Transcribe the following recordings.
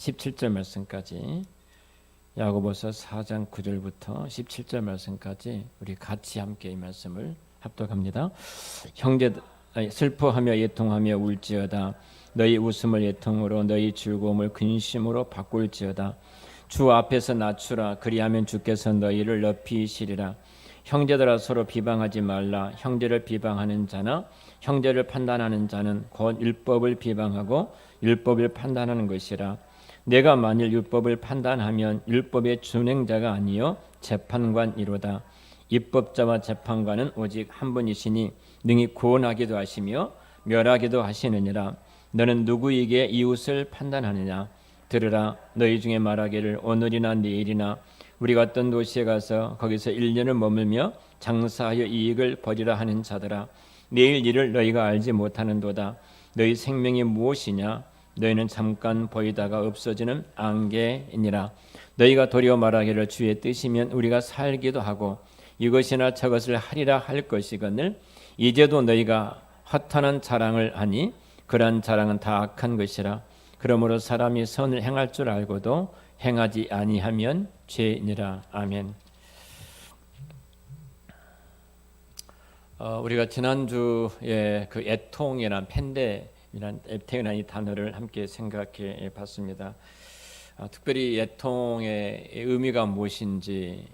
17절 말씀까지, 야고보서 4장 9절부터 17절 말씀까지 우리 같이 함께 이 말씀을 합독합니다. 형제 슬퍼하며 애통하며 울지어다. 너희 웃음을 애통으로 너희 즐거움을 근심으로 바꿀지어다. 주 앞에서 낮추라. 그리하면 주께서 너희를 높이시리라. 형제들아 서로 비방하지 말라. 형제를 비방하는 자나 형제를 판단하는 자는 곧 율법을 비방하고 율법을 판단하는 것이라. 내가 만일 율법을 판단하면 율법의 준행자가 아니요 재판관이로다. 입법자와 재판관은 오직 한 분이시니 능히 구원하기도 하시며 멸하기도 하시느니라. 너는 누구에게 이웃을 판단하느냐? 들으라. 너희 중에 말하기를 오늘이나 내일이나 우리가 어떤 도시에 가서 거기서 1년을 머물며 장사하여 이익을 벌이라 하는 자들아, 내일 일을 너희가 알지 못하는도다. 너희 생명이 무엇이냐? 너희는 잠깐 보이다가 없어지는 안개이니라. 너희가 도리어 말하기를 주의 뜻이면 우리가 살기도 하고 이것이나 저것을 하리라 할 것이거늘 이제도 너희가 허탄한 자랑을 하니 그러한 자랑은 다 악한 것이라. 그러므로 사람이 선을 행할 줄 알고도 행하지 아니하면 죄니라. 아멘. 우리가 지난주에 그 애통이란 애통이라는 이 단어를 함께 생각해 봤습니다. 특별히 애통의 의미가 무엇인지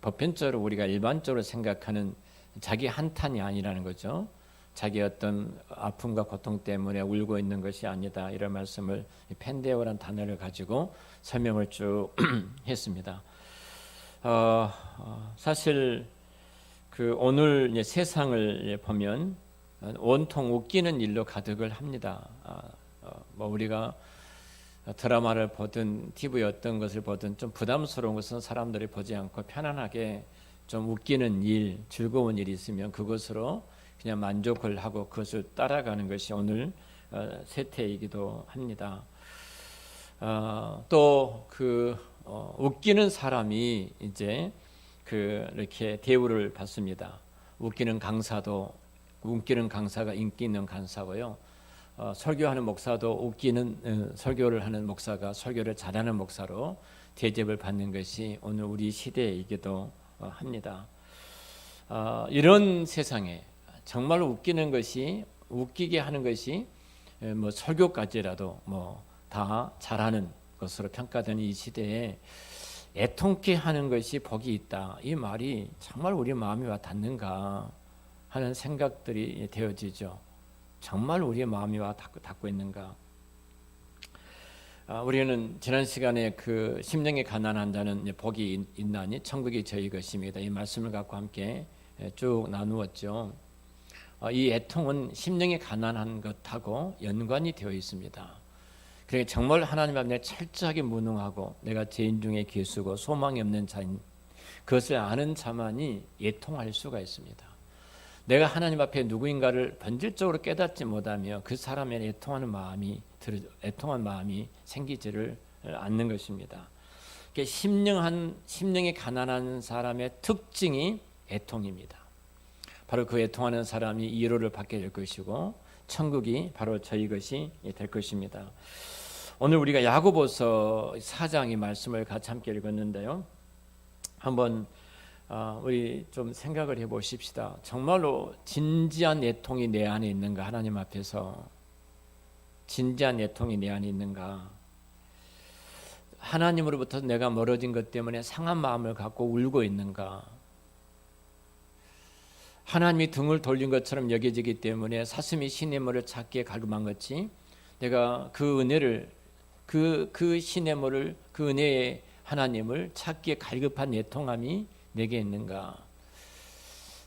보편적으로 우리가 일반적으로 생각하는 자기 한탄이 아니라는 거죠. 자기 어떤 아픔과 고통 때문에 울고 있는 것이 아니다, 이런 말씀을 펜데오라는 단어를 가지고 설명을 쭉 했습니다. 사실 그 오늘 세상을 보면 온통 웃기는 일로 가득을 합니다. 우리가 드라마를 보든 TV에 어떤 것을 보든 좀 부담스러운 것은 사람들이 보지 않고 편안하게 좀 웃기는 일, 즐거운 일이 있으면 그것으로 그냥 만족을 하고 그것을 따라가는 것이 오늘 세태이기도 합니다. 또 그 웃기는 사람이 이제 이렇게 대우를 받습니다. 웃기는 강사가 인기 있는 강사고요. 설교하는 목사도 웃기는 설교를 하는 목사가 설교를 잘하는 목사로 대접을 받는 것이 오늘 우리 시대이기도 합니다. 이런 세상에 정말로 웃기게 하는 것이 설교까지라도 다 잘하는 것으로 평가되는 이 시대에 애통케 하는 것이 복이 있다, 이 말이 정말 우리 마음에 와 닿는가 하는 생각들이 되어지죠. 정말 우리의 마음이 와 닿고 있는가? 우리는 지난 시간에 그 심령이 가난한 자는 복이 있나니 천국이 저희 것입니다, 이 말씀을 갖고 함께 쭉 나누었죠. 이 애통은 심령이 가난한 것하고 연관이 되어 있습니다. 그러니까 정말 하나님 앞에 철저하게 무능하고 내가 죄인 중에 괴수고 소망이 없는 자인 그것을 아는 자만이 애통할 수가 있습니다. 내가 하나님 앞에 누구인가를 본질적으로 깨닫지 못하며 그 사람의 애통한 마음이 생기지를 않는 것입니다. 그러니까 심령이 가난한 사람의 특징이 애통입니다. 바로 그 애통하는 사람이 위로를 받게 될 것이고 천국이 바로 저희 것이 될 것입니다. 오늘 우리가 야고보서 4장의 말씀을 같이 함께 읽었는데요. 한번 우리 좀 생각을 해보십시다. 정말로 진지한 애통이 내 안에 있는가? 하나님 앞에서 진지한 애통이 내 안에 있는가? 하나님으로부터 내가 멀어진 것 때문에 상한 마음을 갖고 울고 있는가? 하나님이 등을 돌린 것처럼 여겨지기 때문에 사슴이 시냇물을 찾기에 갈급한 것이 내가 그 은혜를 그 시냇물을 그 은혜의 하나님을 찾기에 갈급한 애통함이 내게 있는가?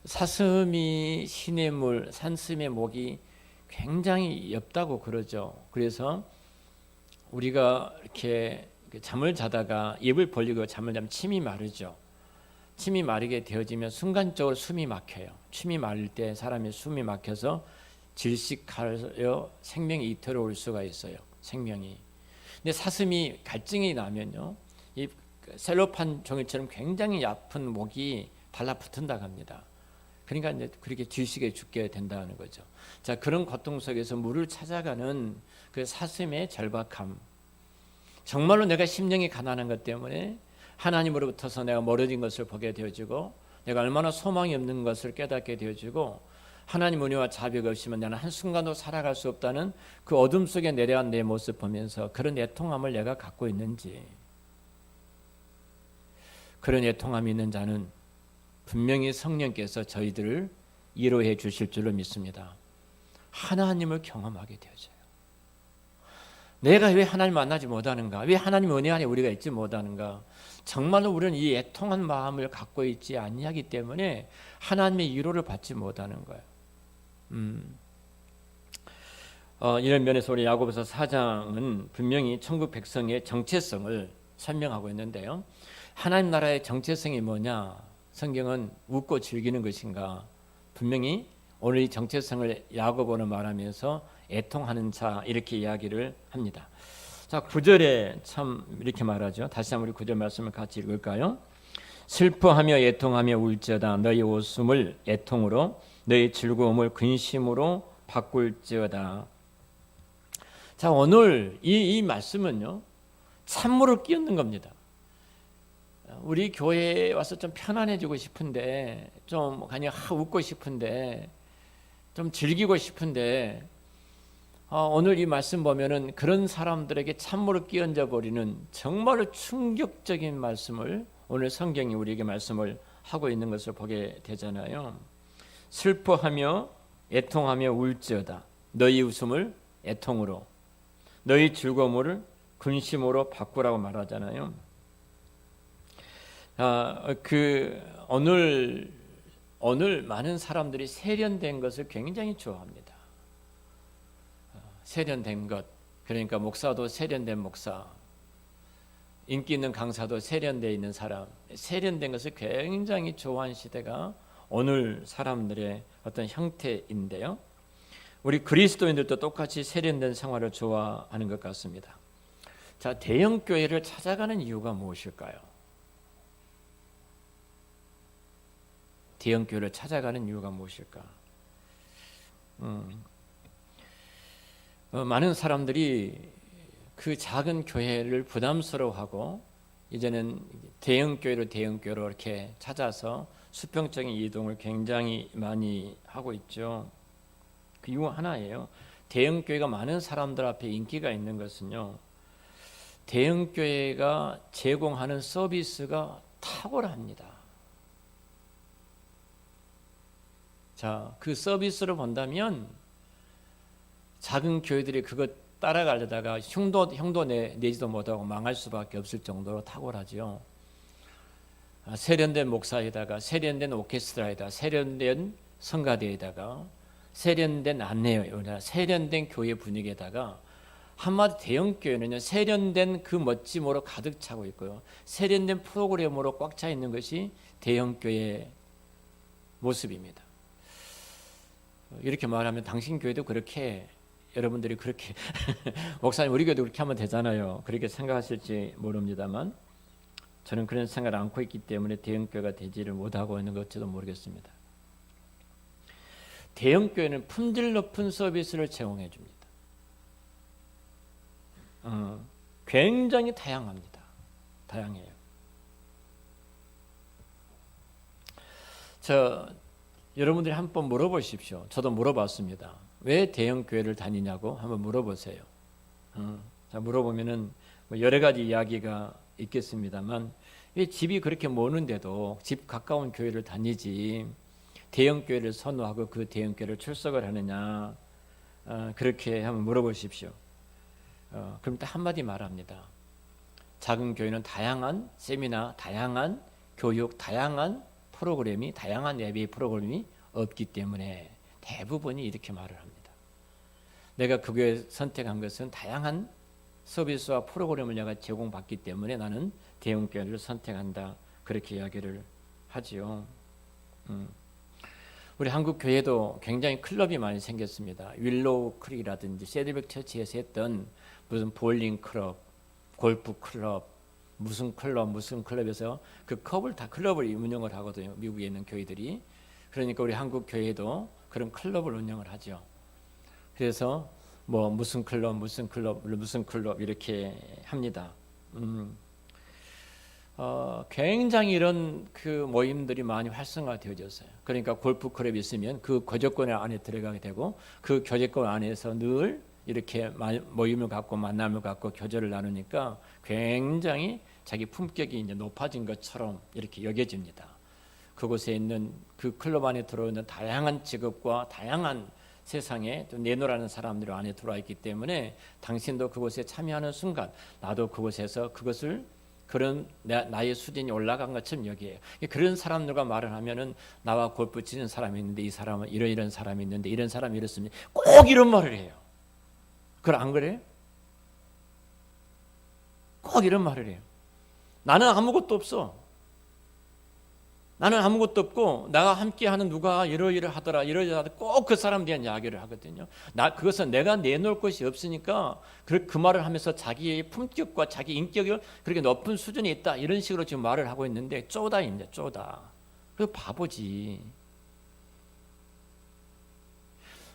사슴이 시냇물, 산슴의 목이 굉장히 옅다고 그러죠. 그래서 우리가 이렇게 잠을 자다가 입을 벌리고 잠을 자면 침이 마르죠. 침이 마르게 되어지면 순간적으로 숨이 막혀요. 침이 마를 때 사람의 숨이 막혀서 질식하여 생명이 이태로울 수가 있어요. 생명이. 근데 사슴이 갈증이 나면요, 이 셀로판 종이처럼 굉장히 아픈 목이 달라붙은다고 합니다. 그러니까 이제 그렇게 질식에 죽게 된다는 거죠. 자, 그런 고통 속에서 물을 찾아가는 그 사슴의 절박함, 정말로 내가 심령이 가난한 것 때문에 하나님으로부터서 내가 멀어진 것을 보게 되어지고 내가 얼마나 소망이 없는 것을 깨닫게 되어지고 하나님 은혜와 자비가 없이면 나는 한순간도 살아갈 수 없다는 그 어둠 속에 내려간 내 모습 보면서 그런 애통함을 내가 갖고 있는지, 그런 애통함이 있는 자는 분명히 성령께서 저희들을 위로해 주실 줄로 믿습니다. 하나님을 경험하게 되어져요. 내가 왜 하나님 만나지 못하는가? 왜 하나님 은혜 안에 우리가 있지 못하는가? 정말로 우리는 이 애통한 마음을 갖고 있지 아니하기 때문에 하나님의 위로를 받지 못하는 거예요. 이런 면에서 우리 야고보서 4장은 분명히 천국 백성의 정체성을 설명하고 있는데요. 하나님 나라의 정체성이 뭐냐? 성경은 웃고 즐기는 것인가? 분명히 오늘 이 정체성을 야고보는 말하면서 애통하는 자 이렇게 이야기를 합니다. 자, 9절에 참 이렇게 말하죠. 다시 한번 우리 9절 말씀을 같이 읽을까요? 슬퍼하며 애통하며 울지어다. 너희 웃음을 애통으로 너희 즐거움을 근심으로 바꿀지어다. 자, 오늘 이 말씀은요, 찬물을 끼얹는 겁니다. 우리 교회에 와서 좀 편안해지고 싶은데, 좀 그냥 웃고 싶은데, 좀 즐기고 싶은데, 오늘 이 말씀 보면은 그런 사람들에게 찬물을 끼얹어 버리는 정말 충격적인 말씀을 오늘 성경이 우리에게 말씀을 하고 있는 것을 보게 되잖아요. 슬퍼하며 애통하며 울지어다. 너희 웃음을 애통으로, 너희 즐거움을 근심으로 바꾸라고 말하잖아요. 오늘 많은 사람들이 세련된 것을 굉장히 좋아합니다. 세련된 것, 그러니까 목사도 세련된 목사, 인기 있는 강사도 세련되어 있는 사람, 세련된 것을 굉장히 좋아하는 시대가 오늘 사람들의 어떤 형태인데요. 우리 그리스도인들도 똑같이 세련된 생활을 좋아하는 것 같습니다. 자, 대형 교회를 찾아가는 이유가 무엇일까요? 대형 교회를 찾아가는 이유가 무엇일까? 많은 사람들이 그 작은 교회를 부담스러워하고 이제는 대형 교회로 이렇게 찾아서 수평적인 이동을 굉장히 많이 하고 있죠. 그 이유 하나예요. 대형 교회가 많은 사람들 앞에 인기가 있는 것은요, 대형 교회가 제공하는 서비스가 탁월합니다. 자, 그 서비스를 본다면 작은 교회들이 그것 따라가려다가 형도 내지도 못하고 망할 수밖에 없을 정도로 탁월하죠. 세련된 목사에다가 세련된 오케스트라에다가 세련된 성가대에다가 세련된 안내에 세련된 교회 분위기에다가 한마디 대형 교회는요, 세련된 그 멋짐으로 가득 차고 있고요, 세련된 프로그램으로 꽉 차 있는 것이 대형 교회의 모습입니다. 이렇게 말하면 당신 교회도 그렇게, 여러분들이 그렇게 목사님 우리 교회도 그렇게 하면 되잖아요, 그렇게 생각하실지 모릅니다만 저는 그런 생각을 안고 있기 때문에 대형 교회가 되지를 못하고 있는 것지도 모르겠습니다. 대형 교회는 품질 높은 서비스를 제공해 줍니다. 굉장히 다양합니다. 다양해요. 여러분들이 한번 물어보십시오. 저도 물어봤습니다. 왜 대형 교회를 다니냐고 한번 물어보세요. 자, 물어보면은 여러 가지 이야기가 있겠습니다만, 왜 집이 그렇게 머는데도 집 가까운 교회를 다니지 대형 교회를 선호하고 그 대형 교회를 출석을 하느냐, 그렇게 한번 물어보십시오. 그럼 딱 한마디 말합니다. 작은 교회는 다양한 세미나, 다양한 교육, 다양한 프로그램이, 다양한 예배 프로그램이 없기 때문에 대부분이 이렇게 말을 합니다. 내가 그 교회 선택한 것은 다양한 서비스와 프로그램을 내가 제공받기 때문에 나는 대형 교회를 선택한다, 그렇게 이야기를 하지요. 우리 한국 교회도 굉장히 클럽이 많이 생겼습니다. 윌로우 크릭이라든지 세드백 처치에서 했던 무슨 볼링 클럽, 골프 클럽, 무슨 클럽에서 그 클럽을 운영을 하거든요. 미국에 있는 교회들이. 그러니까 우리 한국 교회도 그런 클럽을 운영을 하죠. 그래서 뭐 무슨 클럽 무슨 클럽 이렇게 합니다. 굉장히 이런 그 모임들이 많이 활성화되어졌어요. 그러니까 골프 클럽이 있으면 그 거저권 안에 들어가게 되고 그 교제권 안에서 늘 이렇게 모임을 갖고 만남을 갖고 교제를 나누니까 굉장히 자기 품격이 이제 높아진 것처럼 이렇게 여겨집니다. 그곳에 있는 그 클럽 안에 들어오는 다양한 직업과 다양한 세상에 또 내노라는 사람들이 안에 들어와 있기 때문에 당신도 그곳에 참여하는 순간 나도 그곳에서 그것을 그런 나의 수준이 올라간 것처럼 여기에요. 그런 사람들과 말을 하면은 나와 골프 치는 사람이 있는데 이 사람은 이런 사람이 있는데 이런 사람이 이렇습니다. 꼭 이런 말을 해요. 그걸 안 그래요? 꼭 이런 말을 해요. 나는 아무것도 없어. 나는 아무것도 없고 나가 함께하는 누가 이러이러하더라 꼭 그 사람에 대한 이야기를 하거든요. 그것은 내가 내놓을 것이 없으니까 그 말을 하면서 자기의 품격과 자기 인격이 그렇게 높은 수준에 있다 이런 식으로 지금 말을 하고 있는데 쪼다입니다. 쪼다. 그 바보지.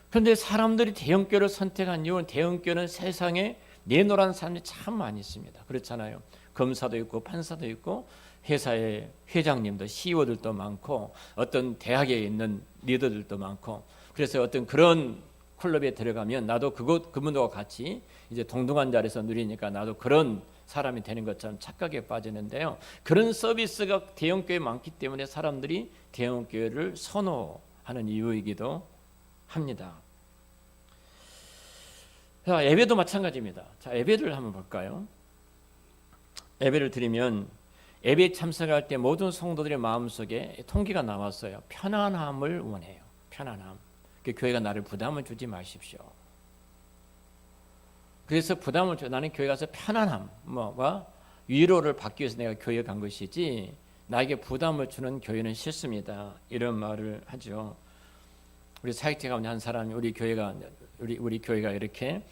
그런데 사람들이 대형교를 선택한 이유는 대형교는 세상에 내놓으라는 사람이 참 많이 있습니다. 그렇잖아요. 검사도 있고 판사도 있고 회사의 회장님도 CEO들도 많고 어떤 대학에 있는 리더들도 많고 그래서 어떤 그런 클럽에 들어가면 나도 그분들과 같이 이제 동등한 자리에서 누리니까 나도 그런 사람이 되는 것처럼 착각에 빠지는데요. 그런 서비스가 대형교회에 많기 때문에 사람들이 대형교회를 선호하는 이유이기도 합니다. 자, 예배도 마찬가지입니다. 자, 예배를 한번 볼까요? 예배를 드리면 예배에 참석할 때 모든 성도들의 마음속에 통기가 나왔어요. 편안함을 원해요. 편안함. 교회가 나를 부담을 주지 마십시오. 그래서 부담을 줘. 나는 교회 가서 편안함과 위로를 받기 위해서 내가 교회에 간 것이지 나에게 부담을 주는 교회는 싫습니다. 이런 말을 하죠. 우리 사역자 가운데 한 사람이 우리 교회가 이렇게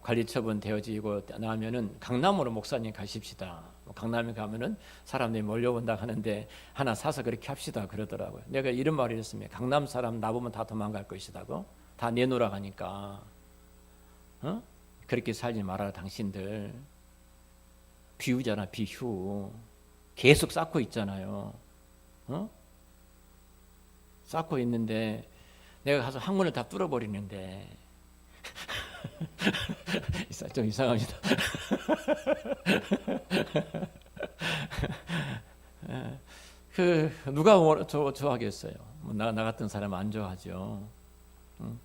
관리처분 되어지고 나면은 강남으로 목사님 가십시다. 강남에 가면은 사람들이 몰려온다 하는데 하나 사서 그렇게 합시다 그러더라고요. 내가 이런 말을 했습니다. 강남 사람 나보면 다 도망갈 것이다고. 다 내놓으라 하니까. 그렇게 살지 말아라 당신들. 비유잖아 비유. 계속 쌓고 있잖아요. 쌓고 있는데 내가 가서 항문을 다 뚫어버리는데 좀 이상합니다. 누가 좋아하겠어요? 나 같은 사람 안 좋아하죠.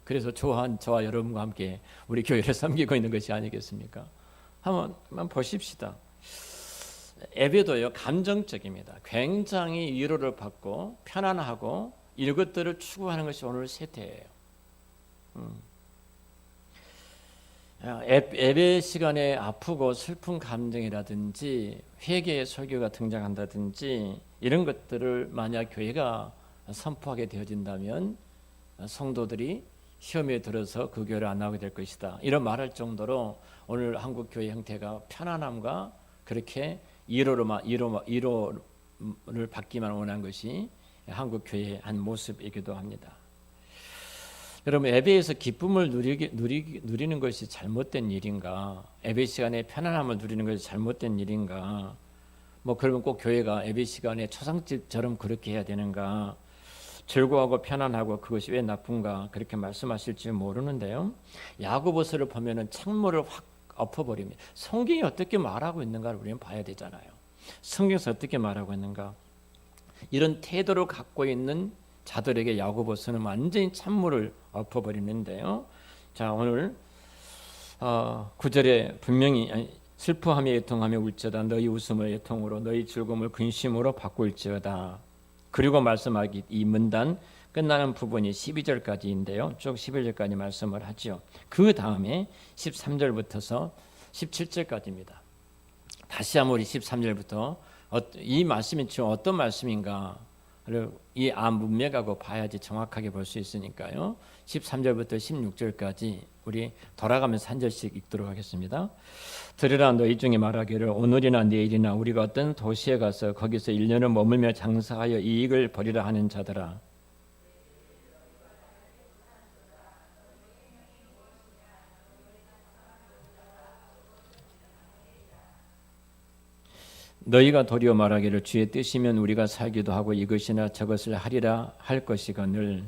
그래서 저와 여러분과 함께 우리 교회를 섬기고 있는 것이 아니겠습니까? 한번 보십시다. 예배도요 감정적입니다. 굉장히 위로를 받고 편안하고 이것들을 추구하는 것이 오늘 세태예요. 예배 시간에 아프고 슬픈 감정이라든지 회개의 설교가 등장한다든지 이런 것들을 만약 교회가 선포하게 되어진다면 성도들이 시험에 들어서 그 교회를 안 나오게 될 것이다. 이런 말할 정도로 오늘 한국 교회 형태가 편안함과 그렇게 위로를 받기만 원한 것이 한국 교회의 한 모습이기도 합니다. 여러분 예배에서 기쁨을 누리는 것이 잘못된 일인가? 예배 시간에 편안함을 누리는 것이 잘못된 일인가? 그러면 꼭 교회가 예배 시간에 초상집처럼 그렇게 해야 되는가? 즐거워하고 편안하고 그것이 왜 나쁜가? 그렇게 말씀하실지 모르는데요. 야고보서를 보면은 창문을 확 엎어버립니다. 성경이 어떻게 말하고 있는가를 우리는 봐야 되잖아요. 성경에서 어떻게 말하고 있는가? 이런 태도를 갖고 있는 자들에게 야고보서는 완전히 찬물을 엎어버리는데요. 자, 오늘 9절에 분명히 슬퍼하며 애통하며 울지어다 너희 웃음을 애통으로 너희 즐거움을 근심으로 바꿀지어다. 그리고 말씀하기 이 문단 끝나는 부분이 12절까지인데요. 쭉 11절까지 말씀을 하죠. 그 다음에 13절부터서 17절까지입니다. 다시 한번 우리 13절부터 이 말씀이 지금 어떤 말씀인가 이 문맥하고 봐야지 정확하게 볼 수 있으니까요. 13절부터 16절까지 우리 돌아가면서 한 절씩 읽도록 하겠습니다. 들으라 너희 중에 말하기를 오늘이나 내일이나 우리가 어떤 도시에 가서 거기서 1년을 머물며 장사하여 이익을 벌이라 하는 자들아 너희가 도리어 말하기를 주의 뜻이면 우리가 살기도 하고 이것이나 저것을 하리라 할 것이거늘.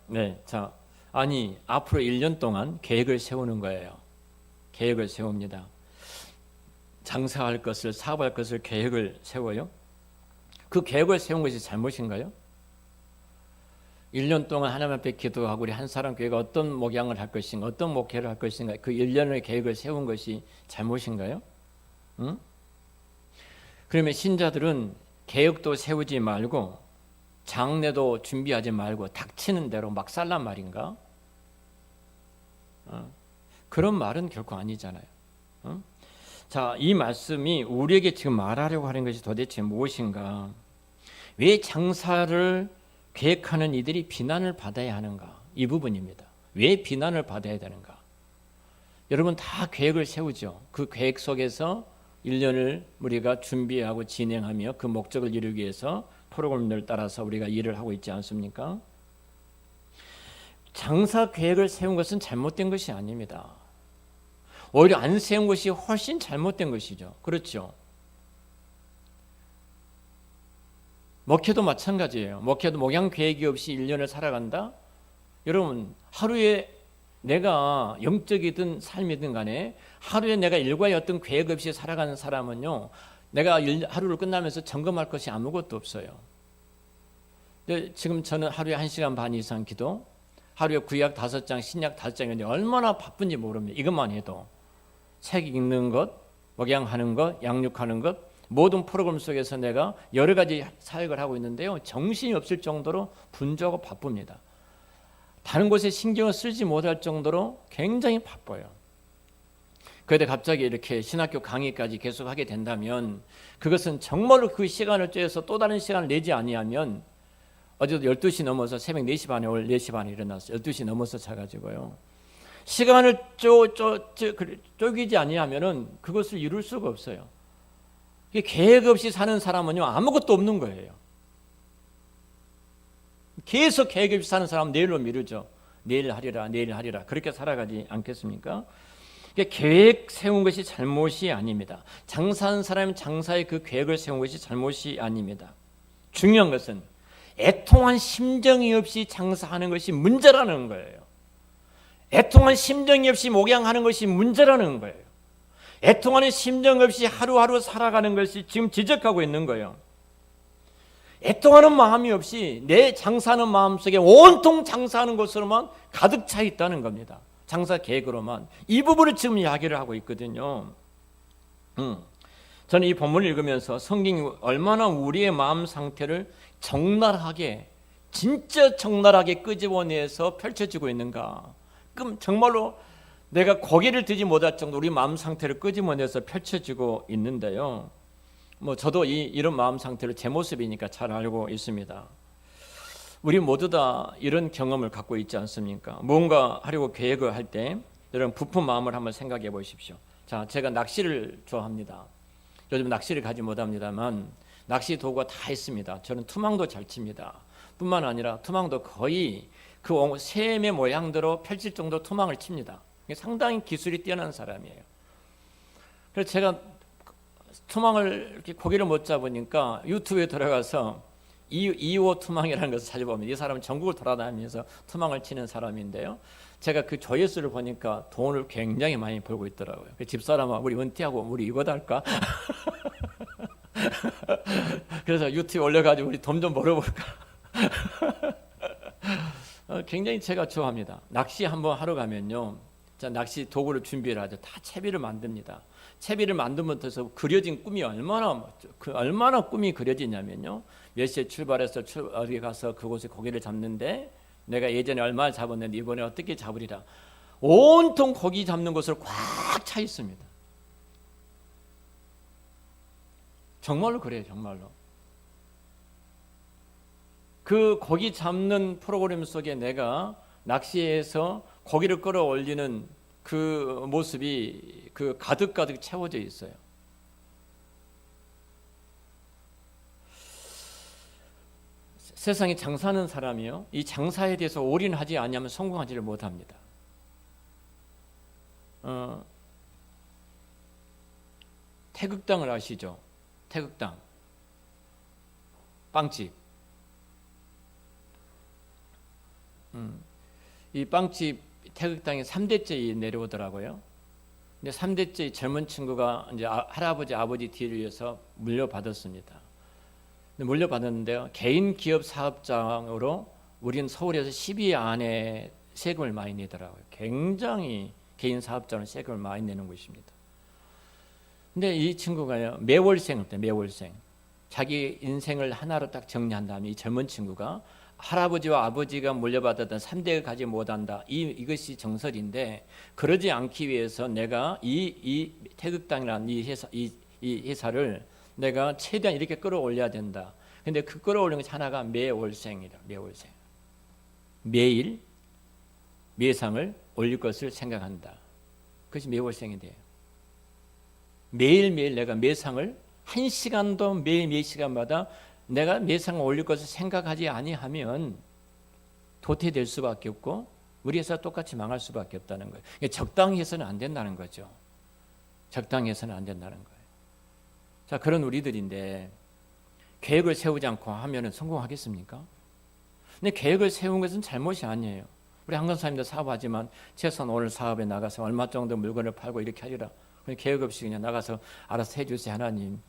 네, 자, 아니 앞으로 1년 동안 계획을 세우는 거예요. 계획을 세웁니다. 장사할 것을, 사업할 것을 계획을 세워요. 그 계획을 세운 것이 잘못인가요? 1년 동안 하나님 앞에 기도하고 우리 한 사람 교회가 어떤 목양을 할 것인가, 어떤 목회를 할 것인가, 그 1년의 계획을 세운 것이 잘못인가요? 응? 그러면 신자들은 계획도 세우지 말고 장례도 준비하지 말고 닥치는 대로 막 살란 말인가? 그런 말은 결코 아니잖아요. 자, 이 말씀이 우리에게 지금 말하려고 하는 것이 도대체 무엇인가? 왜 장사를 계획하는 이들이 비난을 받아야 하는가? 이 부분입니다. 왜 비난을 받아야 되는가? 여러분 다 계획을 세우죠. 그 계획 속에서 1년을 우리가 준비하고 진행하며 그 목적을 이루기 위해서 프로그램을 따라서 우리가 일을 하고 있지 않습니까? 장사 계획을 세운 것은 잘못된 것이 아닙니다. 오히려 안 세운 것이 훨씬 잘못된 것이죠. 그렇죠? 목회도 마찬가지예요. 목회도 목양 계획이 없이 1년을 살아간다? 여러분 하루에 내가 영적이든 삶이든 간에 하루에 내가 일과의 어떤 계획 없이 살아가는 사람은요, 내가 하루를 끝나면서 점검할 것이 아무것도 없어요. 근데 지금 저는 하루에 1시간 반 이상 기도, 하루에 구약 5장, 신약 5장인데 얼마나 바쁜지 모릅니다. 이것만 해도 책 읽는 것, 목양하는 것, 양육하는 것, 모든 프로그램 속에서 내가 여러 가지 사역을 하고 있는데요, 정신이 없을 정도로 분주하고 바쁩니다. 다른 곳에 신경을 쓰지 못할 정도로 굉장히 바빠요. 그런데 갑자기 이렇게 신학교 강의까지 계속 하게 된다면 그것은 정말로 그 시간을 쪼여서 또 다른 시간을 내지 아니하면, 어제도 12시 넘어서 새벽 4시 반에 4시 반에 일어났어요. 12시 넘어서 자가지고요. 시간을 쪼개지 아니하면은 그것을 이룰 수가 없어요. 계획 없이 사는 사람은요, 아무것도 없는 거예요. 계속 계획 없이 사는 사람은 내일로 미루죠. 내일 하리라, 내일 하리라. 그렇게 살아가지 않겠습니까? 계획 세운 것이 잘못이 아닙니다. 장사하는 사람은 장사의 그 계획을 세운 것이 잘못이 아닙니다. 중요한 것은 애통한 심정이 없이 장사하는 것이 문제라는 거예요. 애통한 심정이 없이 목양하는 것이 문제라는 거예요. 애통하는 심정 없이 하루하루 살아가는 것이 지금 지적하고 있는 거예요. 애통하는 마음이 없이 내 장사하는 마음속에 온통 장사하는 것으로만 가득 차 있다는 겁니다. 장사 계획으로만. 이 부분을 지금 이야기를 하고 있거든요. 저는 이 본문을 읽으면서 성경이 얼마나 우리의 마음 상태를 적나라하게, 진짜 적나라하게 끄집어내서 펼쳐지고 있는가. 그럼 정말로 내가 고개를 들지 못할 정도로 우리 마음 상태를 끄집어내서 펼쳐지고 있는데요. 저도 이런 마음 상태를 제 모습이니까 잘 알고 있습니다. 우리 모두 다 이런 경험을 갖고 있지 않습니까? 뭔가 하려고 계획을 할 때 여러분 부푼 마음을 한번 생각해 보십시오. 자, 제가 낚시를 좋아합니다. 요즘 낚시를 가지 못합니다만 낚시 도구가 다 있습니다. 저는 투망도 잘 칩니다. 뿐만 아니라 투망도 거의 그 샘의 모양대로 펼칠 정도로 투망을 칩니다. 상당히 기술이 뛰어난 사람이에요. 그래서 제가 투망을 이렇게 고기를 못 잡으니까 유튜브에 들어가서 2호 투망이라는 것을 찾아보면 이 사람은 전국을 돌아다니면서 투망을 치는 사람인데요. 제가 그 조회수를 보니까 돈을 굉장히 많이 벌고 있더라고요. 집사람아, 우리 은퇴하고 우리 이거다 할까? 그래서 유튜브에 올려가지고 우리 돈 좀 벌어볼까? 굉장히 제가 좋아합니다. 낚시 한번 하러 가면요, 자, 낚시 도구를 준비를 하죠. 다 채비를 만듭니다. 채비를 만들면서 그려진 꿈이 얼마나 꿈이 그려지냐면요, 몇 시에 출발해서 어디 가서 그곳에 고기를 잡는데 내가 예전에 얼마 잡았는데 이번에 어떻게 잡으리라. 온통 고기 잡는 곳으로 꽉 차 있습니다. 정말로 그래요. 정말로. 그 고기 잡는 프로그램 속에 내가 낚시해서 고기를 끌어올리는 그 모습이 그 가득가득 채워져 있어요. 세상에 장사하는 사람이요, 이 장사에 대해서 올인하지 않으면 성공하지를 못합니다. 태극당을 아시죠? 태극당 빵집. 이 빵집 태극당이 3대째 내려오더라고요. 근데 3대째 젊은 친구가 이제 할아버지 아버지 뒤를 이어서 물려받았습니다. 물려받았는데요, 개인 기업 사업장으로 우리는 서울에서 10위 안에 세금을 많이 내더라고요. 굉장히 개인 사업자는 세금을 많이 내는 곳입니다. 근데 이 친구가요, 매월생, 자기 인생을 하나로 딱 정리한 다음에 이 젊은 친구가 할아버지와 아버지가 물려받았던 3대를 가지 못한다. 이것이 정설인데, 그러지 않기 위해서 내가 이 태극당이라는 이 회사를 내가 최대한 이렇게 끌어올려야 된다. 근데 그 끌어올리는 것이 하나가 매월생이다. 매월생. 매일 매상을 올릴 것을 생각한다. 그것이 매월생이 돼요. 매일매일 내가 매상을 1시간도 매일 몇 시간마다 내가 매상을 올릴 것을 생각하지 아니하면 도태될 수밖에 없고 우리 회사 똑같이 망할 수밖에 없다는 거예요. 적당히 해서는 안 된다는 거죠. 적당히 해서는 안 된다는 거예요. 자, 그런 우리들인데 계획을 세우지 않고 하면은 성공하겠습니까? 근데 계획을 세운 것은 잘못이 아니에요. 우리 한건사님도 사업하지만 최소한 오늘 사업에 나가서 얼마 정도 물건을 팔고 이렇게 하리라. 계획 없이 그냥 나가서 알아서 해주세요. 하나님,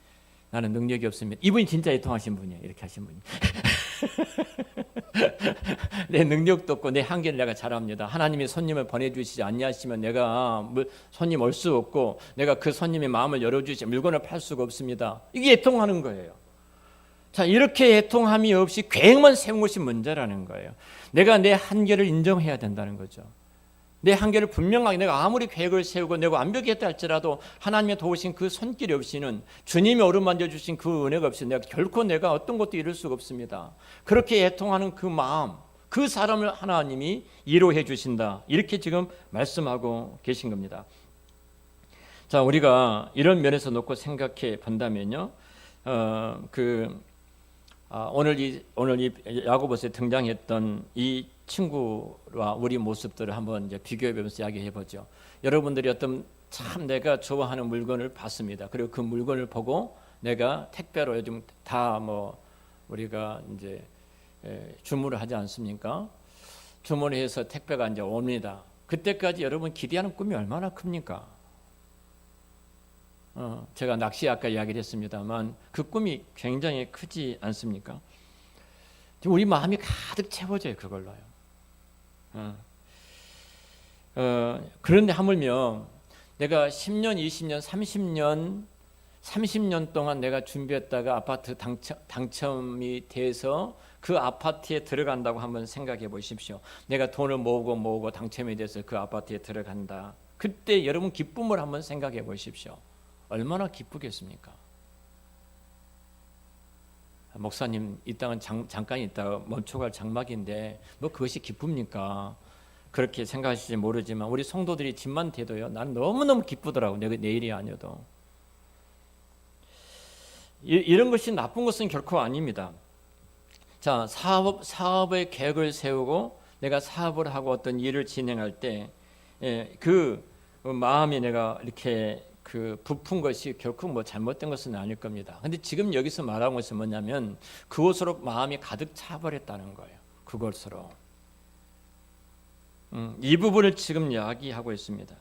나는 능력이 없습니다. 이분이 진짜 애통하신 분이에요. 이렇게 하신 분이. 내 능력도 없고 내 한계를 내가 잘합니다. 하나님이 손님을 보내주시지 않냐시면 내가 손님 올 수 없고 내가 그 손님의 마음을 열어주시 물건을 팔 수가 없습니다. 이게 애통하는 거예요. 자, 이렇게 애통함이 없이 계획만 세운 것이 문제라는 거예요. 내가 내 한계를 인정해야 된다는 거죠. 내 한계를 분명하게, 내가 아무리 계획을 세우고 내가 완벽했다 할지라도 하나님의 도우신 그 손길이 없이는, 주님이 어루만져 주신 그 은혜가 없이는 내가 결코 내가 어떤 것도 이룰 수가 없습니다. 그렇게 애통하는 그 마음, 그 사람을 하나님이 위로해 주신다. 이렇게 지금 말씀하고 계신 겁니다. 자, 우리가 이런 면에서 놓고 생각해 본다면요, 오늘 이 야고보서에 등장했던 이 친구와 우리 모습들을 한번 이제 비교해 보면서 이야기해 보죠. 여러분들이 어떤 참 내가 좋아하는 물건을 봤습니다. 그리고 그 물건을 보고 내가 택배로 요즘 다 우리가 이제 주문을 하지 않습니까? 주문해서 택배가 이제 옵니다. 그때까지 여러분 기대하는 꿈이 얼마나 큽니까? 제가 낚시 아까 이야기를 했습니다만 그 꿈이 굉장히 크지 않습니까? 우리 마음이 가득 채워져요, 그걸로요. 그런데 하물며 내가 10년, 20년, 30년 동안 내가 준비했다가 아파트 당첨이 돼서 그 아파트에 들어간다고 한번 생각해 보십시오. 내가 돈을 모으고 당첨이 돼서 그 아파트에 들어간다. 그때 여러분 기쁨을 한번 생각해 보십시오. 얼마나 기쁘겠습니까? 목사님, 이 땅은 잠깐 있다가 멈춰갈 장막인데 그것이 기쁩니까? 그렇게 생각하실지 모르지만 우리 성도들이 집만 대도요, 나는 너무너무 기쁘더라고. 내일이 아니어도. 이런 것이 나쁜 것은 결코 아닙니다. 자, 사업의 계획을 세우고 내가 사업을 하고 어떤 일을 진행할 때 그 마음이 내가 이렇게 부푼 것이 결코 잘못된 것은 아닐 겁니다. 근데 지금 여기서 말하는 것은 뭐냐면 그것으로 마음이 가득 차버렸다는 거예요. 그것으로. 이 부분을 지금 이야기하고 있습니다.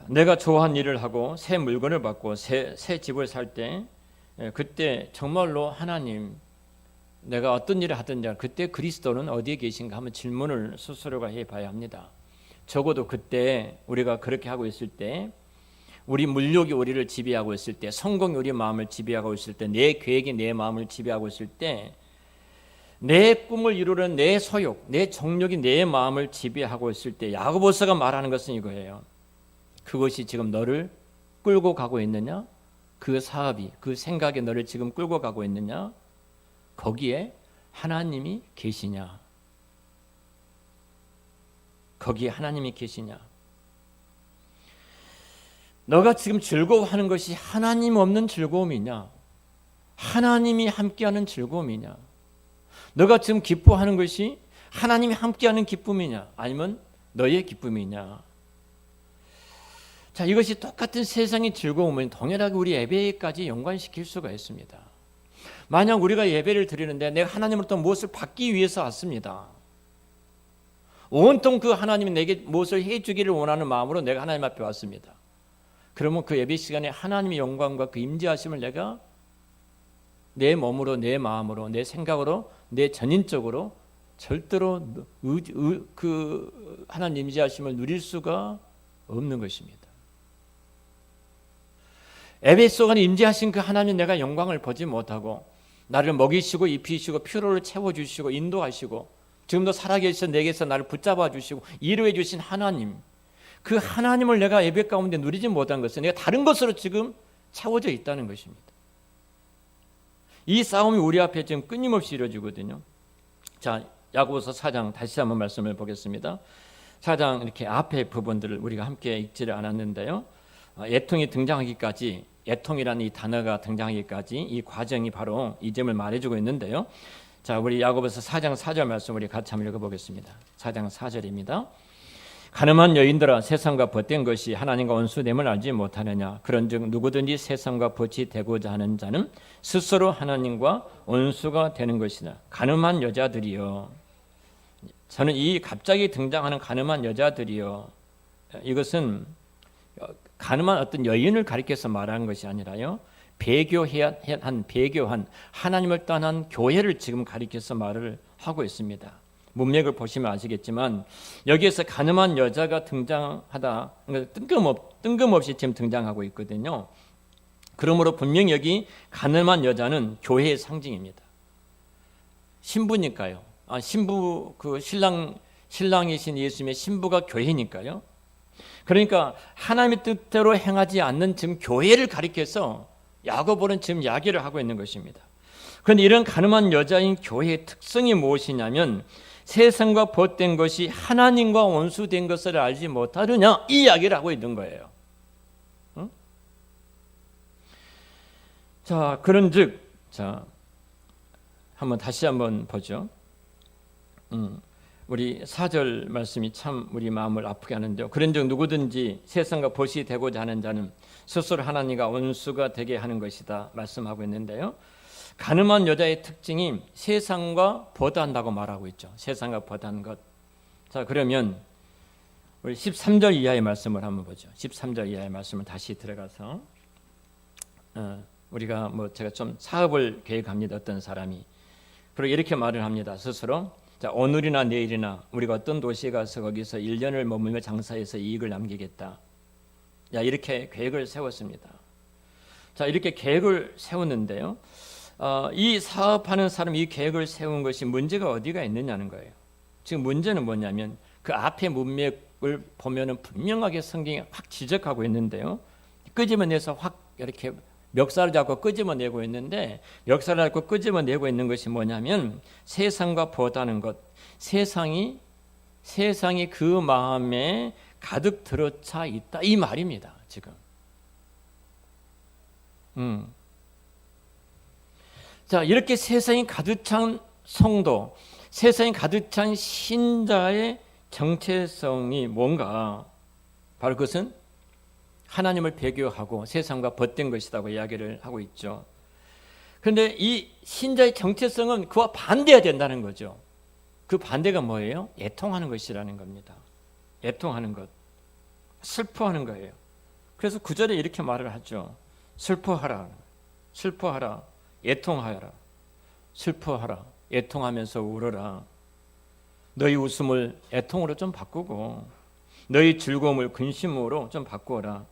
내가 좋아하는 일을 하고 새 물건을 받고 새 집을 살 때 그때 정말로 하나님, 내가 어떤 일을 하든지 그때 그리스도는 어디에 계신가 하면 질문을 스스로가 해봐야 합니다. 적어도 그때 우리가 그렇게 하고 있을 때, 우리 물욕이 우리를 지배하고 있을 때, 성공이 우리 마음을 지배하고 있을 때, 내 계획이 내 마음을 지배하고 있을 때, 내 꿈을 이루는 내 소욕, 내 정욕이 내 마음을 지배하고 있을 때 야고보서가 말하는 것은 이거예요. 그것이 지금 너를 끌고 가고 있느냐? 그 사업이, 그 생각이 너를 지금 끌고 가고 있느냐? 거기에 하나님이 계시냐? 거기에 하나님이 계시냐? 너가 지금 즐거워하는 것이 하나님 없는 즐거움이냐? 하나님이 함께하는 즐거움이냐? 너가 지금 기뻐하는 것이 하나님이 함께하는 기쁨이냐? 아니면 너의 기쁨이냐? 자, 이것이 똑같은 세상의 즐거움을 동일하게 우리 예배까지 연관시킬 수가 있습니다. 만약 우리가 예배를 드리는데 내가 하나님으로부터 무엇을 받기 위해서 왔습니다. 온통 그 하나님이 내게 무엇을 해주기를 원하는 마음으로 내가 하나님 앞에 왔습니다. 그러면 그 예배 시간에 하나님의 영광과 그 임재하심을 내가 내 몸으로, 내 마음으로, 내 생각으로, 내 전인적으로 절대로 그 하나님 임재하심을 누릴 수가 없는 것입니다. 예배 속에 임재하신 그 하나님 내가 영광을 보지 못하고 나를 먹이시고 입히시고 피로를 채워주시고 인도하시고 지금도 살아계셔 내게서 나를 붙잡아 주시고 이루해 주신 하나님, 그 하나님을 내가 예배 가운데 누리지 못한 것은 내가 다른 것으로 지금 채워져 있다는 것입니다. 이 싸움이 우리 앞에 지금 끊임없이 이루어지거든요. 자, 야고보서 4장 다시 한번 말씀을 보겠습니다. 4장 이렇게 앞에 부분들을 우리가 함께 읽지를 않았는데요. 애통이 등장하기까지, 애통이라는 이 단어가 등장하기까지 이 과정이 바로 이 점을 말해주고 있는데요. 자, 우리 야고보서 4장 4절 말씀 우리 같이 한번 읽어보겠습니다. 4장 4절입니다. 가늠한 여인들아, 세상과 벗된 것이 하나님과 원수됨을 알지 못하느냐? 그런즉 누구든지 세상과 벗이 되고자 하는 자는 스스로 하나님과 원수가 되는 것이다. 가늠한 여자들이여. 저는 이 갑자기 등장하는 가늠한 여자들이여, 이것은 가늠한 어떤 여인을 가리켜서 말하는 것이 아니라요, 배교한 하나님을 떠난 교회를 지금 가리켜서 말을 하고 있습니다. 문맥을 보시면 아시겠지만 여기에서 가늠한 여자가 등장하다, 뜬금없이 지금 등장하고 있거든요. 그러므로 분명히 여기 가늠한 여자는 교회의 상징입니다. 신부니까요. 신부, 그 신랑이신 예수님의 신부가 교회니까요. 그러니까 하나님의 뜻대로 행하지 않는 지금 교회를 가리켜서 야고보는 지금 이야기를 하고 있는 것입니다. 그런데 이런 가늠한 여자인 교회의 특성이 무엇이냐면 세상과 벗된 것이 하나님과 원수된 것을 알지 못하느냐, 이 이야기를 하고 있는 거예요. 응? 자, 그런즉, 자, 다시 한번 보죠. 우리 4절 말씀이 참 우리 마음을 아프게 하는데요. 그런즉 누구든지 세상과 벗이 되고자 하는 자는 스스로 하나님과 원수가 되게 하는 것이다 말씀하고 있는데요. 가늠한 여자의 특징이 세상과 벗한다고 말하고 있죠. 세상과 벗한 것. 자, 그러면 우리 13절 이하의 말씀을 한번 보죠. 13절 이하의 말씀을 다시 들어가서 우리가 제가 좀 사업을 계획합니다. 어떤 사람이. 그리고 이렇게 말을 합니다. 스스로. 자, 오늘이나 내일이나 우리가 어떤 도시에 가서 거기서 1년을 머물며 장사해서 이익을 남기겠다. 야, 이렇게 계획을 세웠습니다. 자, 이렇게 계획을 세웠는데요. 이 사업하는 사람이 이 계획을 세운 것이 문제가 어디가 있느냐는 거예요. 지금 문제는 뭐냐면 그 앞에 문맥을 보면은 분명하게 성경이 확 지적하고 있는데요. 끄집어내서 확 이렇게 멱살을 잡고 끄집어내고 있는데, 멱살을 잡고 끄집어내고 있는 것이 뭐냐면 세상과 벗하는 것, 세상이 그 마음에 가득 들어차 있다, 이 말입니다. 지금. 자, 이렇게 세상이 가득 찬 성도, 세상이 가득 찬 신자의 정체성이 뭔가, 바로 그것은 하나님을 배교하고 세상과 벗된 것이라고 이야기를 하고 있죠. 그런데 이 신자의 정체성은 그와 반대해야 된다는 거죠. 그 반대가 뭐예요? 애통하는 것이라는 겁니다. 애통하는 것, 슬퍼하는 거예요. 그래서 9절에 이렇게 말을 하죠. 슬퍼하라, 슬퍼하라, 애통하여라, 슬퍼하라, 애통하면서 울어라. 너희 웃음을 애통으로 좀 바꾸고 너희 즐거움을 근심으로 좀 바꾸어라.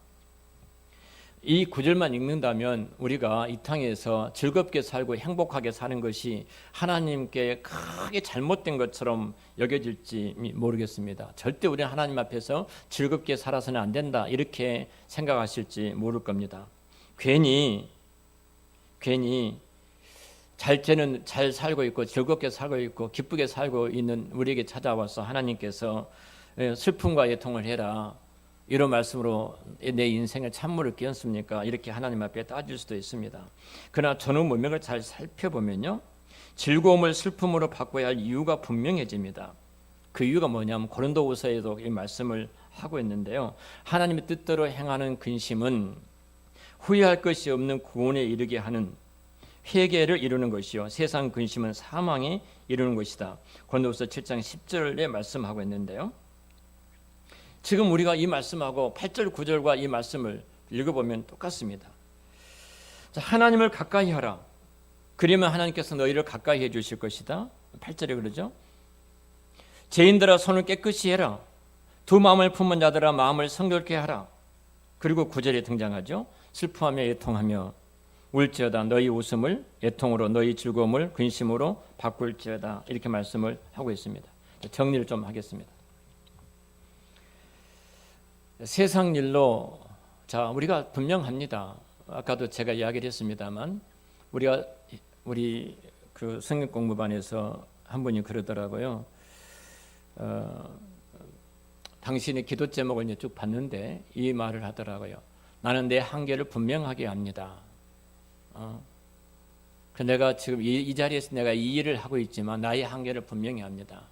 이 9절만 읽는다면 우리가 이 땅에서 즐겁게 살고 행복하게 사는 것이 하나님께 크게 잘못된 것처럼 여겨질지 모르겠습니다. 절대 우리는 하나님 앞에서 즐겁게 살아서는 안 된다, 이렇게 생각하실지 모를 겁니다. 괜히 잘 살고 있고 즐겁게 살고 있고 기쁘게 살고 있는 우리에게 찾아와서 하나님께서 슬픔과 애통을 해라, 이런 말씀으로 내 인생에 찬물을 끼얹습니까? 이렇게 하나님 앞에 따질 수도 있습니다. 그러나 전후 문맥을 잘 살펴보면요, 즐거움을 슬픔으로 바꿔야 할 이유가 분명해집니다. 그 이유가 뭐냐면 고린도후서에도 이 말씀을 하고 있는데요. 하나님의 뜻대로 행하는 근심은 후회할 것이 없는 구원에 이르게 하는 회개를 이루는 것이요, 세상 근심은 사망에 이르는 것이다. 고린도후서 7장 10절에 말씀하고 있는데요. 지금 우리가 이 말씀하고 8절 9절과 이 말씀을 읽어보면 똑같습니다. 자, 하나님을 가까이 하라. 그러면 하나님께서 너희를 가까이 해 주실 것이다. 8절에 그러죠. 죄인들아 손을 깨끗이 해라. 두 마음을 품은 자들아 마음을 성결케 하라. 그리고 9절에 등장하죠. 슬퍼하며 애통하며 울지어다. 너희 웃음을 애통으로, 너희 즐거움을 근심으로 바꿀지어다. 이렇게 말씀을 하고 있습니다. 정리를 좀 하겠습니다. 세상 일로, 자, 우리가 분명합니다. 아까도 제가 이야기를 했습니다만 우리 그 성경 공부반에서 한 분이 그러더라고요. 당신의 기도 제목을 이제 쭉 봤는데 이 말을 하더라고요. 나는 내 한계를 분명하게 압니다. 내가 지금 이 자리에서 내가 이 일을 하고 있지만 나의 한계를 분명히 압니다.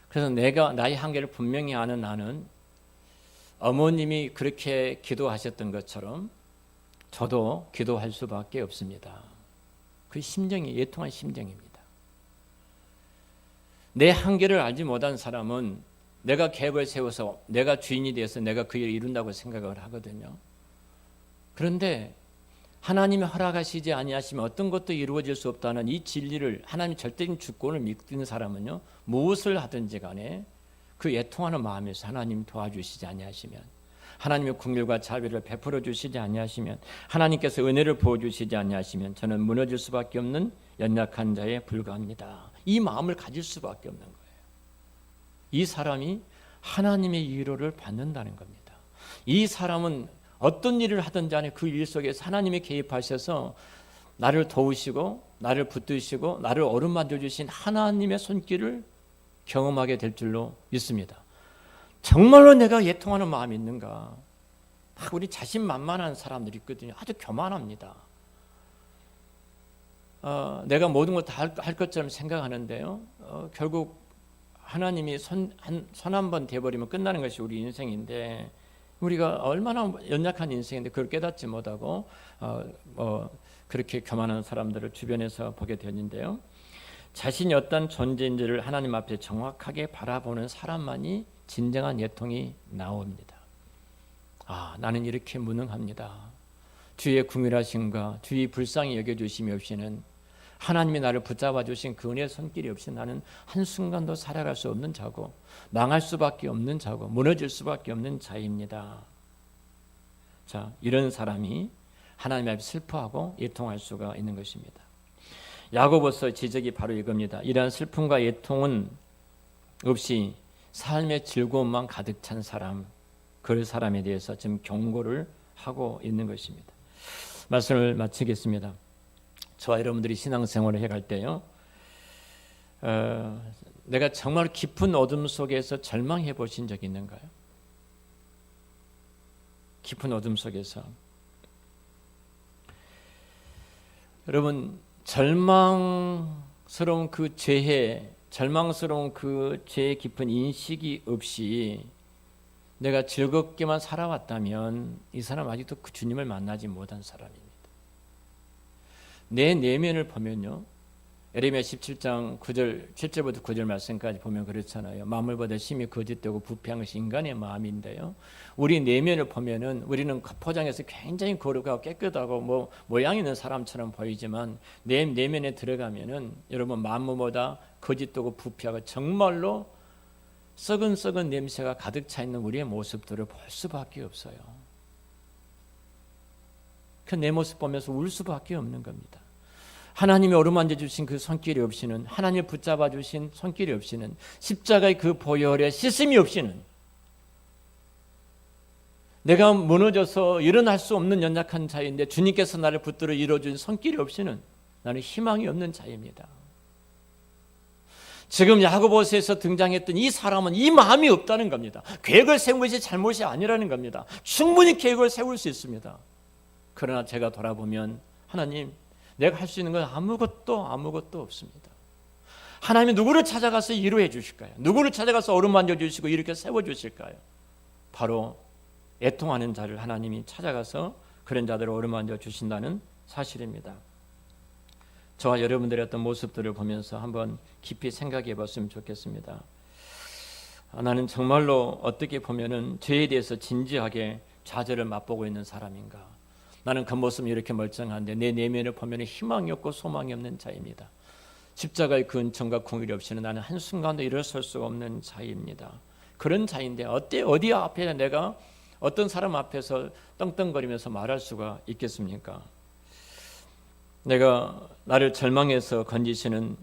그래서 내가 나의 한계를 분명히 아는 나는 어머님이 그렇게 기도하셨던 것처럼 저도 기도할 수밖에 없습니다. 그 심정이 예통한 심정입니다. 내 한계를 알지 못한 사람은 내가 계획을 세워서 내가 주인이 돼서 내가 그 일을 이룬다고 생각을 하거든요. 그런데 하나님이 허락하시지 아니하시면 어떤 것도 이루어질 수 없다는 이 진리를, 하나님의 절대적인 주권을 믿는 사람은요, 무엇을 하든지 간에 그 애통하는 마음에서 하나님 도와주시지 아니하시면, 하나님의 긍휼과 자비를 베풀어 주시지 아니하시면, 하나님께서 은혜를 부어주시지 아니하시면 저는 무너질 수밖에 없는 연약한 자에 불과합니다. 이 마음을 가질 수밖에 없는 거예요. 이 사람이 하나님의 위로를 받는다는 겁니다. 이 사람은 어떤 일을 하든지 간에 그 일 속에서 하나님이 개입하셔서 나를 도우시고 나를 붙드시고 나를 어루만져 주신 하나님의 손길을 경험하게 될 줄로 믿습니다. 정말로 내가 애통하는 마음이 있는가? 우리 자신만만한 사람들이 있거든요. 아주 교만합니다. 내가 모든 걸 다 할 것처럼 생각하는데요. 결국 하나님이 손 한 번 대버리면 끝나는 것이 우리 인생인데, 우리가 얼마나 연약한 인생인데 그걸 깨닫지 못하고 그렇게 교만한 사람들을 주변에서 보게 되는데요. 자신이 어떤 존재인지를 하나님 앞에 정확하게 바라보는 사람만이 진정한 애통이 나옵니다. 나는 이렇게 무능합니다. 주의 긍휼하심과 주의 불쌍히 여겨주심이 없이는, 하나님이 나를 붙잡아 주신 그 은혜의 손길이 없이 나는 한순간도 살아갈 수 없는 자고 망할 수밖에 없는 자고 무너질 수밖에 없는 자입니다. 자, 이런 사람이 하나님 앞에 슬퍼하고 애통할 수가 있는 것입니다. 야고보서 지적이 바로 이겁니다. 이러한 슬픔과 애통은 없이 삶의 즐거움만 가득 찬 사람, 그 사람에 대해서 지금 경고를 하고 있는 것입니다. 말씀을 마치겠습니다. 저와 여러분들이 신앙생활을 해갈 때요, 내가 정말 깊은 어둠 속에서 절망해 보신 적이 있는가요? 깊은 어둠 속에서. 여러분, 절망스러운 그 죄의 깊은 인식이 없이 내가 즐겁게만 살아왔다면 이 사람 아직도 그 주님을 만나지 못한 사람입니다. 내 내면을 보면요, 에레미야 17장 9절 7절부터 9절 말씀까지 보면 그렇잖아요. 만물보다 심히 거짓되고 부패한 것이 인간의 마음인데요, 우리 내면을 보면은 우리는 포장해서 굉장히 거룩하고 깨끗하고 모양 있는 사람처럼 보이지만 내 내면에 들어가면은 여러분, 만물보다 거짓되고 부패하고 정말로 썩은 냄새가 가득 차 있는 우리의 모습들을 볼 수밖에 없어요. 그 내 모습 보면서 울 수밖에 없는 겁니다. 하나님이 어루만져 주신 그 손길이 없이는, 하나님이 붙잡아 주신 손길이 없이는, 십자가의 그 보혈의 씻음이 없이는, 내가 무너져서 일어날 수 없는 연약한 자인데 주님께서 나를 붙들어 일어준 손길이 없이는 나는 희망이 없는 자입니다. 지금 야고보서에서 등장했던 이 사람은 이 마음이 없다는 겁니다. 계획을 세운 것이 잘못이 아니라는 겁니다. 충분히 계획을 세울 수 있습니다. 그러나 제가 돌아보면 하나님, 내가 할 수 있는 건 아무것도 없습니다. 하나님이 누구를 찾아가서 위로해 주실까요? 누구를 찾아가서 어루만져 주시고 이렇게 세워 주실까요? 바로 애통하는 자를 하나님이 찾아가서 그런 자들을 어루만져 주신다는 사실입니다. 저와 여러분들의 어떤 모습들을 보면서 한번 깊이 생각해 봤으면 좋겠습니다. 나는 정말로 어떻게 보면은 죄에 대해서 진지하게 좌절을 맛보고 있는 사람인가? 나는 겉모습이 이렇게 멀쩡한데 내 내면을 보면 희망이 없고 소망이 없는 자입니다. 십자가의 그 은총과 긍휼이 없이는 나는 한순간도 일어설 수가 없는 자입니다. 그런 자인데 어디 앞에 내가 어떤 사람 앞에서 떵떵거리면서 말할 수가 있겠습니까? 내가 나를 절망에서 건지시는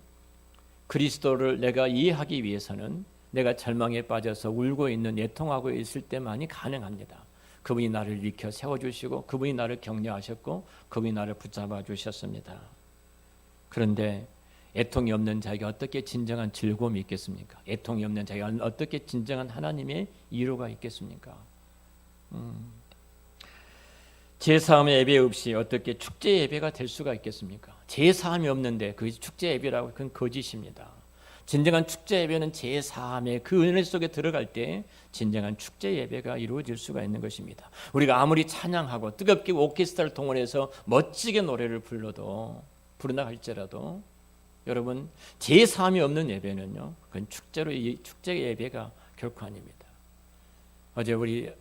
그리스도를 내가 이해하기 위해서는 내가 절망에 빠져서 울고 있는 애통하고 있을 때만이 가능합니다. 그분이 나를 일으켜 세워주시고 그분이 나를 격려하셨고 그분이 나를 붙잡아 주셨습니다. 그런데 애통이 없는 자에게 어떻게 진정한 즐거움이 있겠습니까? 애통이 없는 자에게 어떻게 진정한 하나님의 위로가 있겠습니까? 제사함의 예배 없이 어떻게 축제 예배가 될 수가 있겠습니까? 제사함이 없는데 그 축제 예배라고 그건 거짓입니다. 진정한 축제 예배는 제사함의 그 은혜 속에 들어갈 때 진정한 축제 예배가 이루어질 수가 있는 것입니다. 우리가 아무리 찬양하고 뜨겁게 오케스트라를 동원해서 멋지게 노래를 부르나 할지라도 여러분 제사함이 없는 예배는요, 그건 축제 예배가 결코 아닙니다. 어제 우리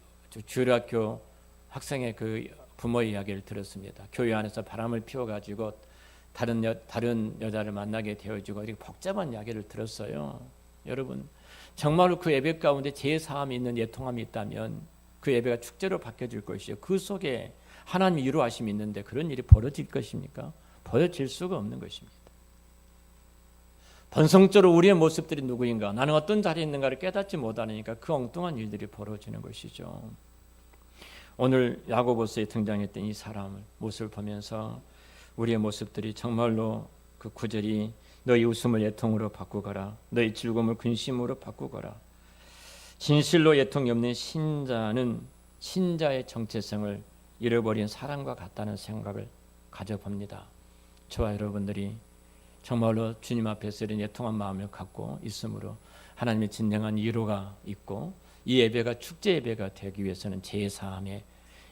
주일학교 학생의 그 부모 이야기를 들었습니다. 교회 안에서 바람을 피워가지고 다른 여자를 만나게 되어지고 이렇게 복잡한 이야기를 들었어요. 여러분 정말로 그 예배 가운데 제사함이 있는 애통함이 있다면 그 예배가 축제로 바뀌어질 것이요. 그 속에 하나님의 위로하심이 있는데 그런 일이 벌어질 것입니까? 벌어질 수가 없는 것입니다. 본성적으로 우리의 모습들이 누구인가, 나는 어떤 자리에 있는가를 깨닫지 못하니까 그 엉뚱한 일들이 벌어지는 것이죠. 오늘 야고보서에 등장했던 이 사람을 모습을 보면서 우리의 모습들이 정말로 그 구절이 너희 웃음을 애통으로 바꾸거라, 너희 즐거움을 근심으로 바꾸거라. 진실로 애통이 없는 신자는 신자의 정체성을 잃어버린 사람과 같다는 생각을 가져봅니다. 저와 여러분들이 정말로 주님 앞에서 이런 애통한 마음을 갖고 있으므로 하나님의 진정한 위로가 있고 이 예배가 축제 예배가 되기 위해서는 제사함에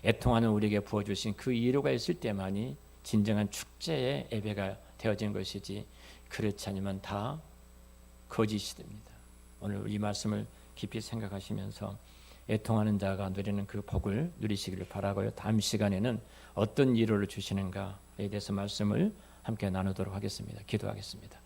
애통하는 우리에게 부어주신 그 위로가 있을 때만이 진정한 축제의 예배가 되어진 것이지 그렇지 않으면 다 거짓이 됩니다. 오늘 이 말씀을 깊이 생각하시면서 애통하는 자가 누리는 그 복을 누리시기를 바라고요. 다음 시간에는 어떤 위로를 주시는가에 대해서 말씀을 함께 나누도록 하겠습니다. 기도하겠습니다.